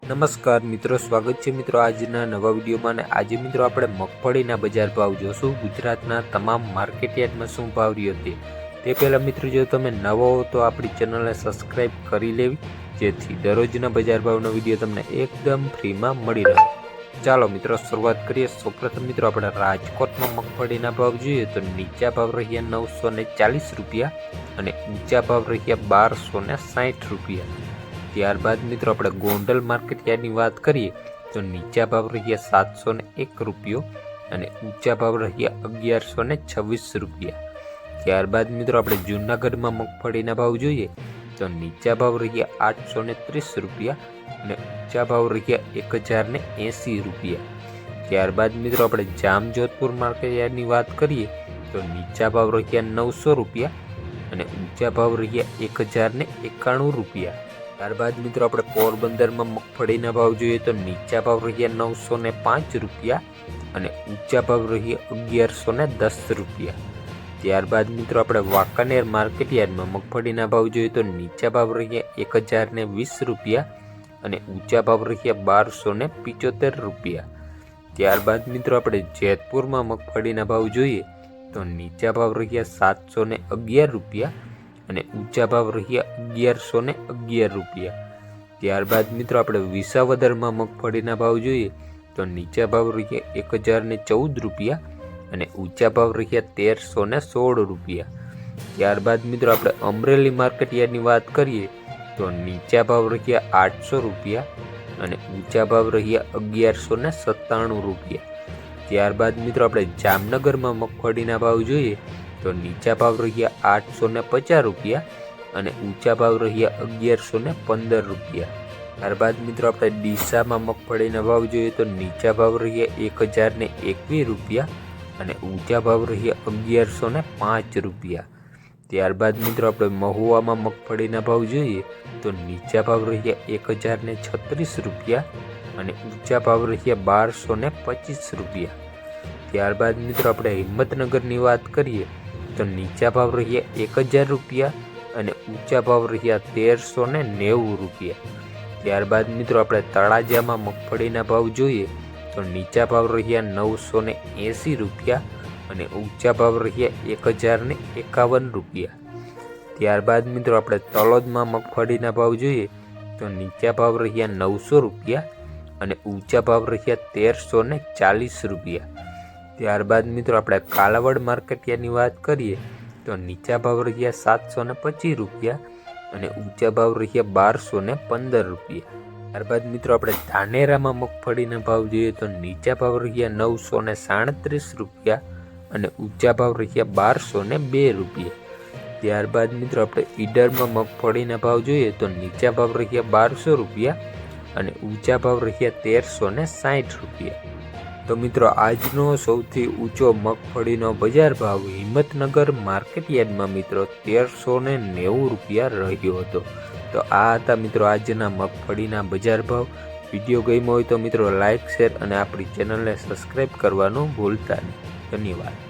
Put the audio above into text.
નમસ્કાર મિત્રો, સ્વાગત છે મિત્રો આજના નવા વિડીયોમાં। અને આજે મિત્રો આપણે મગફળીના બજાર ભાવ જોશું। ગુજરાતના તમામ માર્કેટયાર્ડમાં શું ભાવ રહ્યો તે પહેલાં મિત્રો જો તમે નવો હો તો આપણી ચેનલને સબસ્ક્રાઈબ કરી લેવી, જેથી દરરોજના બજાર ભાવનો વિડીયો તમને એકદમ ફ્રીમાં મળી રહે। ચાલો મિત્રો શરૂઆત કરીએ। સૌપ્રથમ મિત્રો આપણે રાજકોટમાં મગફળીના ભાવ જોઈએ તો નીચા ભાવ રહ્યા 940 રૂપિયા અને ઊંચા ભાવ રહ્યા 1260 રૂપિયા। ત્યારબાદ મિત્રો આપણે ગોંડલ માર્કેટયાર્ડની વાત કરીએ તો નીચા ભાવ રહ્યા 701 રૂપિયો અને ઊંચા ભાવ રહ્યા 1126 રૂપિયા। ત્યારબાદ મિત્રો આપણે જૂનાગઢમાં મગફળીના ભાવ જોઈએ તો નીચા ભાવ રહ્યા 830 રૂપિયા અને ઊંચા ભાવ રહ્યા 1080 રૂપિયા। ત્યારબાદ મિત્રો આપણે જામજોધપુર માર્કેટયાર્ડની વાત કરીએ તો નીચા ભાવ રહ્યા 900 રૂપિયા અને ઊંચા ભાવ રહ્યા 1091 રૂપિયા। ત્યારબાદ મિત્રો આપણે પોરબંદરમાં મગફળીના ભાવ જોઈએ તો નીચા ભાવ રહ્યા 905 રૂપિયા અને ઊંચા ભાવ રહ્યા 1110 રૂપિયા। ત્યારબાદ મિત્રો આપણે વાંકાનેર માર્કેટયાર્ડમાં મગફળીના ભાવ જોઈએ તો નીચા ભાવ રહ્યા 1020 રૂપિયા અને ઊંચા ભાવ રહ્યા 1275 રૂપિયા। ત્યારબાદ મિત્રો આપણે જેતપુરમાં મગફળીના ભાવ જોઈએ તો નીચા ભાવ રહ્યા 711 રૂપિયા અને ઊંચા ભાવ રહ્યા 1111 રૂપિયા। ત્યારબાદ મિત્રો આપણે વિસાવદરમાં મગફળીના ભાવ જોઈએ તો નીચા ભાવ રહ્યા 1014 રૂપિયા અને ઊંચા ભાવ રહ્યા 1316 રૂપિયા। ત્યારબાદ મિત્રો આપણે અમરેલી માર્કેટયાર્ડની વાત કરીએ તો નીચા ભાવ રહ્યા 800 રૂપિયા અને ઊંચા ભાવ રહ્યા 1197 રૂપિયા। ત્યારબાદ મિત્રો આપણે જામનગરમાં મગફળીના ભાવ જોઈએ તો નીચા ભાવ રહ્યા 850 રૂપિયા અને ઊંચા ભાવ રહ્યા 1115 રૂપિયા। ત્યારબાદ મિત્રો આપણે ડીસામાં મગફળીના ભાવ જોઈએ તો નીચા ભાવ રહ્યા 1021 રૂપિયા અને ઊંચા ભાવ રહ્યા 1105 રૂપિયા। ત્યારબાદ મિત્રો આપણે મહુવામાં મગફળીના ભાવ જોઈએ તો નીચા ભાવ રહ્યા 1036 રૂપિયા અને ઊંચા ભાવ રહ્યા 1225 રૂપિયા। ત્યારબાદ મિત્રો આપણે હિંમતનગરની વાત કરીએ તો નીચા ભાવ રહ્યા 1000 રૂપિયા અને ઊંચા ભાવ રહ્યા 1390 રૂપિયા। ત્યારબાદ મિત્રો આપણે તળાજામાં મગફળીના ભાવ જોઈએ તો નીચા ભાવ રહ્યા 980 રૂપિયા અને ઊંચા ભાવ રહ્યા 1051 રૂપિયા। ત્યારબાદ મિત્રો આપણે તલોદમાં મગફળીના ભાવ જોઈએ તો નીચા ભાવ રહ્યા 900 રૂપિયા અને ઊંચા ભાવ રહ્યા 1340 રૂપિયા। ત્યારબાદ મિત્રો આપણે કાલાવડ માર્કેટયાર્ડની વાત કરીએ તો નીચા ભાવ રહ્યા 725 રૂપિયા અને ઊંચા ભાવ રહ્યા 1215 રૂપિયા। ત્યારબાદ મિત્રો આપણે ધાનેરામાં મગફળીના ભાવ જોઈએ તો નીચા ભાવ રહ્યા 937 રૂપિયા અને ઊંચા ભાવ રહ્યા 1202 રૂપિયા। ત્યારબાદ મિત્રો આપણે ઈડરમાં મગફળીના ભાવ જોઈએ તો નીચા ભાવ રહ્યા 1200 રૂપિયા અને ઊંચા ભાવ રહ્યા 1360 રૂપિયા। તો મિત્રો આજનો સૌથી ઊંચો મગફળીનો બજાર ભાવ હિંમતનગર માર્કેટયાર્ડમાં મિત્રો 1390 રૂપિયા રહ્યો હતો। તો આ હતા મિત્રો આજના મગફળીના બજાર ભાવ। વિડીયો ગમ્યો હોય તો મિત્રો લાઇક, શેર અને આપણી ચેનલને સબસ્ક્રાઈબ કરવાનું ભૂલતા નહીં। ધન્યવાદ।